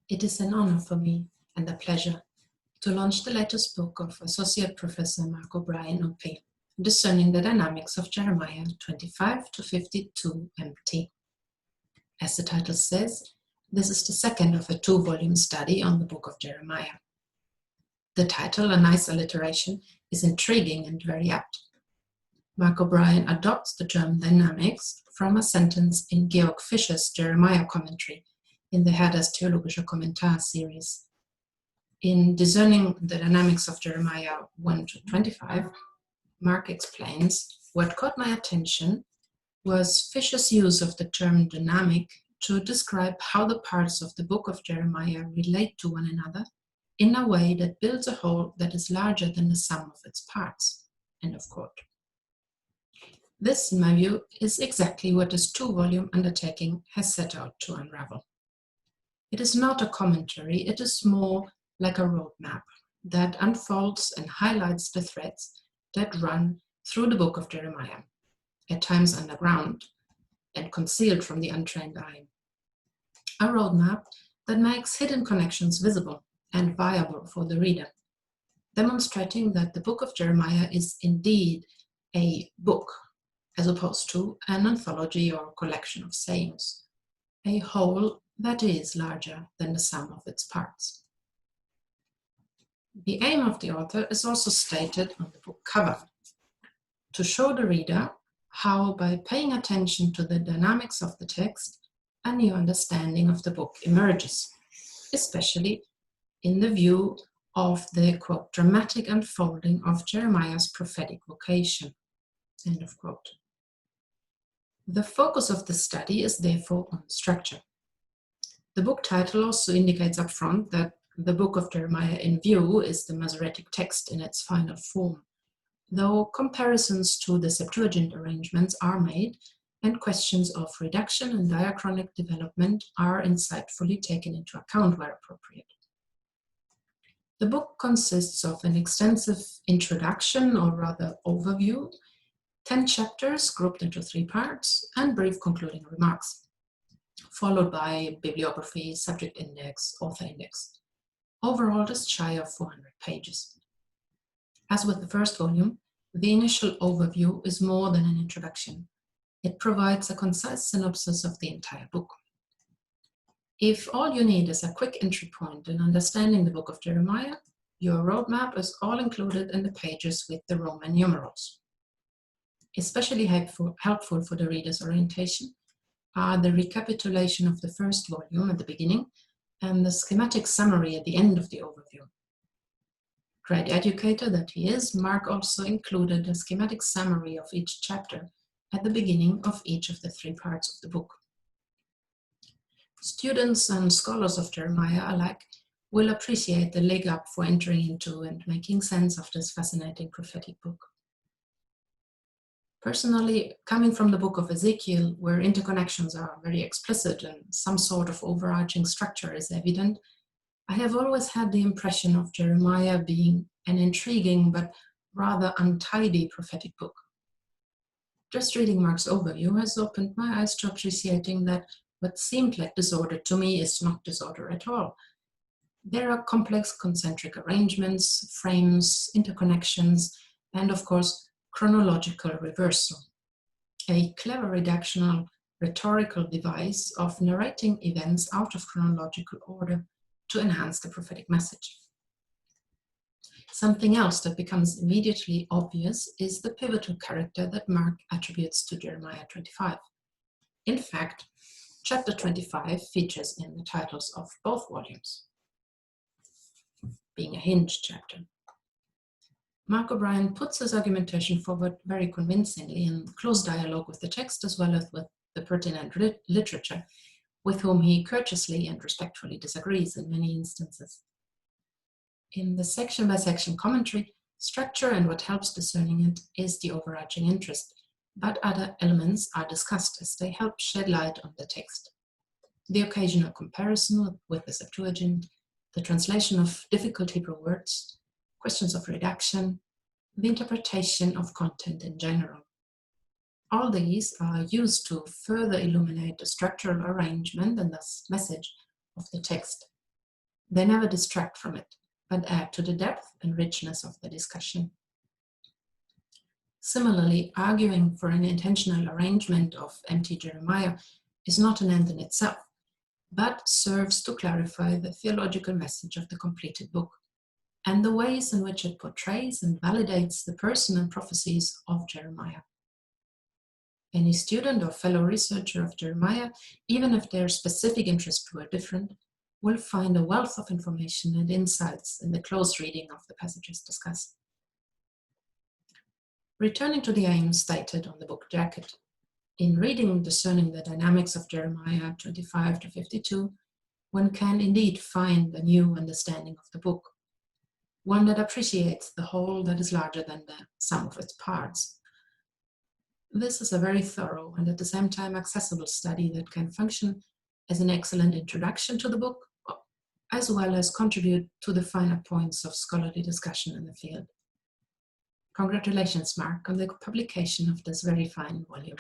It is an honor for me and a pleasure to launch the latest book of Associate Professor Mark O'Brien, OP, Discerning the Dynamics of Jeremiah 25 to 52 MT. As the title says, this is the second of a 2-volume study on the book of Jeremiah. The title, a nice alliteration, is intriguing and very apt. Mark O'Brien adopts the term dynamics from a sentence in Georg Fischer's Jeremiah commentary in the Herder's Theologischer Kommentar series. In Discerning the Dynamics of Jeremiah 1 to 25, Mark explains, what caught my attention was Fischer's use of the term dynamic to describe how the parts of the book of Jeremiah relate to one another in a way that builds a whole that is larger than the sum of its parts. End of quote. This, in my view, is exactly what this 2-volume undertaking has set out to unravel. It is not a commentary, it is more like a roadmap that unfolds and highlights the threads that run through the book of Jeremiah, at times underground and concealed from the untrained eye. A roadmap that makes hidden connections visible and viable for the reader, demonstrating that the book of Jeremiah is indeed a book, as opposed to an anthology or collection of sayings, a whole that is larger than the sum of its parts. The aim of the author is also stated on the book cover, to show the reader how, by paying attention to the dynamics of the text, a new understanding of the book emerges, especially in the view of the, quote, dramatic unfolding of Jeremiah's prophetic vocation, end of quote. The focus of the study is therefore on structure. The book title also indicates up front that the book of Jeremiah in view is the Masoretic text in its final form, though comparisons to the Septuagint arrangements are made and questions of reduction and diachronic development are insightfully taken into account where appropriate. The book consists of an extensive introduction, or rather overview, 10 chapters grouped into 3 parts, and brief concluding remarks, followed by bibliography, subject index, author index. Overall, just shy of 400 pages. As with the first volume, the initial overview is more than an introduction. It provides a concise synopsis of the entire book. If all you need is a quick entry point in understanding the book of Jeremiah, your roadmap is all included in the pages with the Roman numerals. Especially helpful for the reader's orientation are the recapitulation of the first volume at the beginning and the schematic summary at the end of the overview. Great educator that he is, Mark also included a schematic summary of each chapter at the beginning of each of the 3 parts of the book. Students and scholars of Jeremiah alike will appreciate the leg up for entering into and making sense of this fascinating prophetic book. Personally, coming from the book of Ezekiel, where interconnections are very explicit and some sort of overarching structure is evident, I have always had the impression of Jeremiah being an intriguing but rather untidy prophetic book. Just reading Mark's overview has opened my eyes to appreciating that what seemed like disorder to me is not disorder at all. There are complex concentric arrangements, frames, interconnections, and of course, chronological reversal, a clever reductional rhetorical device of narrating events out of chronological order to enhance the prophetic message. Something else that becomes immediately obvious is the pivotal character that Mark attributes to Jeremiah 25. In fact, chapter 25 features in the titles of both volumes, being a hinge chapter. Mark O'Brien puts his argumentation forward very convincingly in close dialogue with the text as well as with the pertinent literature, with whom he courteously and respectfully disagrees in many instances. In the section-by-section commentary, structure and what helps discerning it is the overarching interest, but other elements are discussed as they help shed light on the text. The occasional comparison with the Septuagint, the translation of difficult Hebrew words, questions of redaction, the interpretation of content in general. All these are used to further illuminate the structural arrangement and thus message of the text, They never distract from it, but add to the depth and richness of the discussion. Similarly, arguing for an intentional arrangement of empty Jeremiah is not an end in itself, but serves to clarify the theological message of the completed book and the ways in which it portrays and validates the person and prophecies of Jeremiah. Any student or fellow researcher of Jeremiah, even if their specific interests were different, will find a wealth of information and insights in the close reading of the passages discussed. Returning to the aim stated on the book jacket, in reading Discerning the Dynamics of Jeremiah 25 to 52, one can indeed find a new understanding of the book, one that appreciates the whole that is larger than the sum of its parts. This is a very thorough and at the same time accessible study that can function as an excellent introduction to the book, as well as contribute to the finer points of scholarly discussion in the field. Congratulations, Mark, on the publication of this very fine volume.